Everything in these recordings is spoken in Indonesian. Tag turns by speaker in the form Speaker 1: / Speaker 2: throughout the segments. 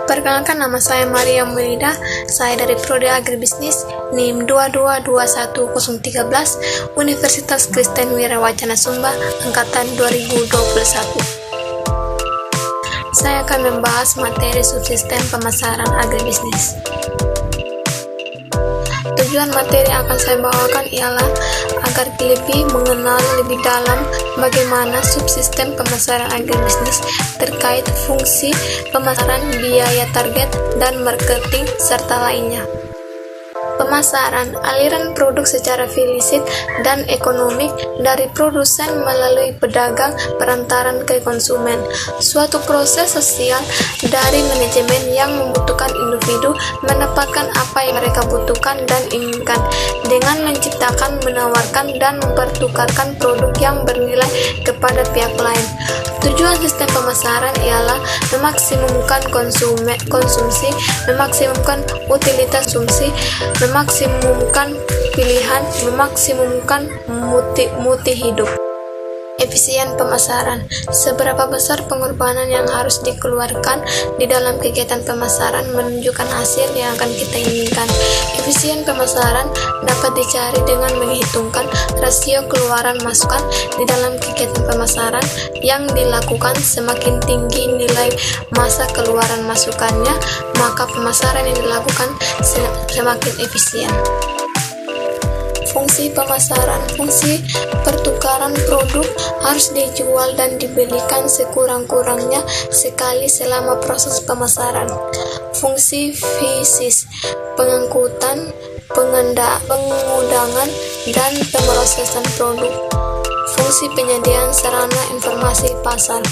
Speaker 1: Perkenalkan, nama saya Maria Melida. Saya dari Prodi Agribisnis NIM 2221013 Universitas Kristen Wirawacana Sumba Angkatan 2021. Saya akan membahas materi subsistem pemasaran agribisnis. Tujuan materi yang akan saya bawakan ialah agar lebih mengenal lebih dalam bagaimana subsistem pemasaran agribisnis terkait fungsi pemasaran, biaya target, dan marketing, serta lainnya. Pemasaran, aliran produk secara filisit dan ekonomik dari produsen melalui pedagang perantaran ke konsumen. Suatu proses sosial dari manajemen yang membutuhkan individu mendapatkan apa yang mereka butuhkan dan inginkan dengan menciptakan, menawarkan, dan mempertukarkan produk yang bernilai kepada pihak lain. Tujuan sistem pemasaran ialah memaksimumkan konsumsi, memaksimumkan utilitas konsumsi, memaksimumkan pilihan, memaksimumkan mutu hidup. Efisien pemasaran. Seberapa besar pengorbanan yang harus dikeluarkan di dalam kegiatan pemasaran menunjukkan hasil yang akan kita inginkan. Efisien pemasaran dapat dicari dengan menghitungkan rasio keluaran masukan di dalam kegiatan pemasaran yang dilakukan. Semakin tinggi nilai masa keluaran masukannya, maka pemasaran yang dilakukan semakin efisien. Fungsi pemasaran. Fungsi pertukaran produk harus dijual dan dibelikan sekurang-kurangnya sekali selama proses pemasaran. Fungsi fisis, pengangkutan, pengudangan, dan pemrosesan produk. Fungsi penyediaan sarana informasi pasar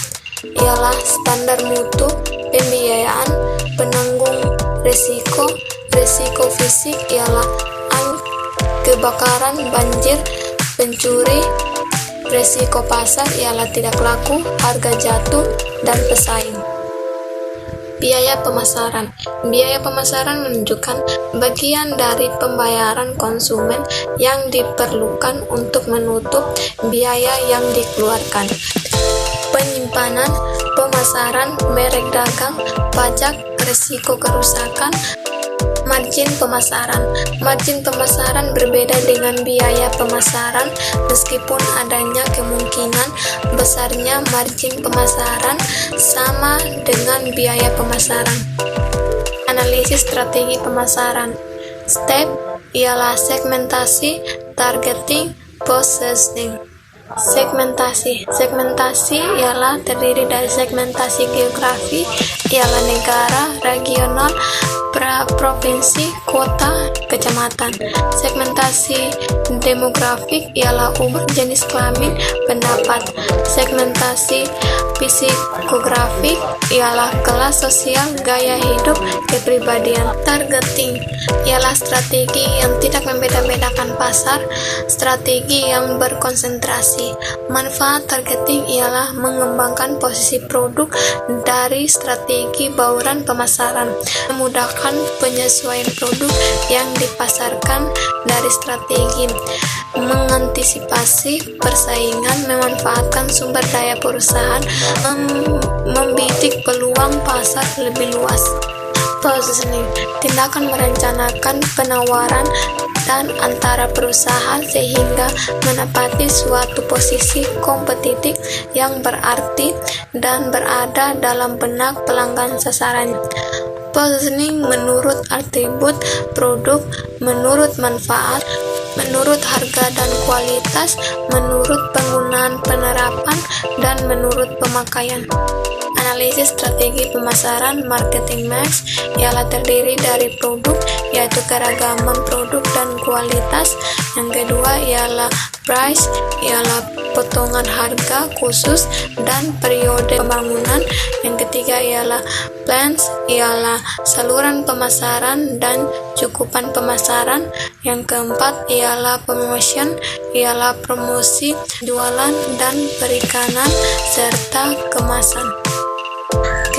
Speaker 1: ialah standar mutu, pembiayaan, penanggung risiko fisik ialah kebakaran, banjir, pencuri, resiko pasar ialah tidak laku, harga jatuh, dan pesaing. Biaya pemasaran. Biaya pemasaran menunjukkan bagian dari pembayaran konsumen yang diperlukan untuk menutup biaya yang dikeluarkan. Penyimpanan, pemasaran, merek dagang, pajak, resiko kerusakan. Margin pemasaran. Margin pemasaran berbeda dengan biaya pemasaran meskipun adanya kemungkinan besarnya margin pemasaran sama dengan biaya pemasaran. Analisis strategi pemasaran. Step ialah segmentasi, targeting, positioning. Segmentasi ialah terdiri dari segmentasi geografi, ialah negara, regional, provinsi, kota, kecamatan. Segmentasi demografik ialah umur, jenis kelamin, pendapat. Segmentasi psikografik ialah kelas sosial, gaya hidup, kepribadian. Targeting ialah strategi yang tidak membeda-bedakan pasar, strategi yang berkonsentrasi. Manfaat targeting ialah mengembangkan posisi produk dari strategi bauran pemasaran, memudahkan penyesuaian produk yang dipasarkan dari strategi, mengantisipasi persaingan, memanfaatkan sumber daya perusahaan, membidik peluang pasar lebih luas. Positioning, tindakan merencanakan penawaran dan antara perusahaan sehingga menempati suatu posisi kompetitif yang berarti dan berada dalam benak pelanggan sasarannya. Positioning menurut atribut produk, menurut manfaat, menurut harga dan kualitas, menurut penggunaan penerapan, dan menurut pemakaian. Analisis strategi pemasaran. Marketing mix ialah terdiri dari produk, yaitu keragaman produk dan kualitas. Yang kedua ialah price, ialah potongan harga khusus dan periode pembangunan. Yang ketiga ialah plans, ialah saluran pemasaran dan cukupan pemasaran. Yang keempat ialah promotion, ialah promosi, jualan dan perikanan, serta kemasan.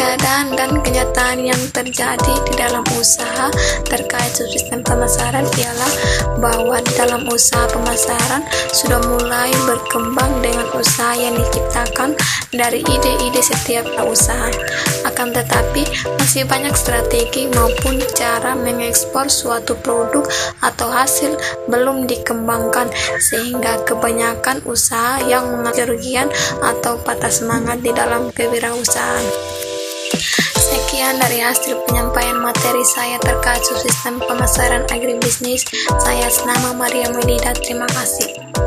Speaker 1: keadaan dan kenyataan yang terjadi di dalam usaha terkait subsistem pemasaran ialah bahwa di dalam usaha pemasaran sudah mulai berkembang dengan usaha yang diciptakan dari ide-ide setiap usaha. Akan tetapi masih banyak strategi maupun cara mengekspor suatu produk atau hasil belum dikembangkan, sehingga kebanyakan usaha yang mengalami kerugian atau patah semangat di dalam kewirausahaan. Sekian dari hasil penyampaian materi saya terkait subsistem pemasaran agribisnis. Saya Senama Maria Medida. Terima kasih.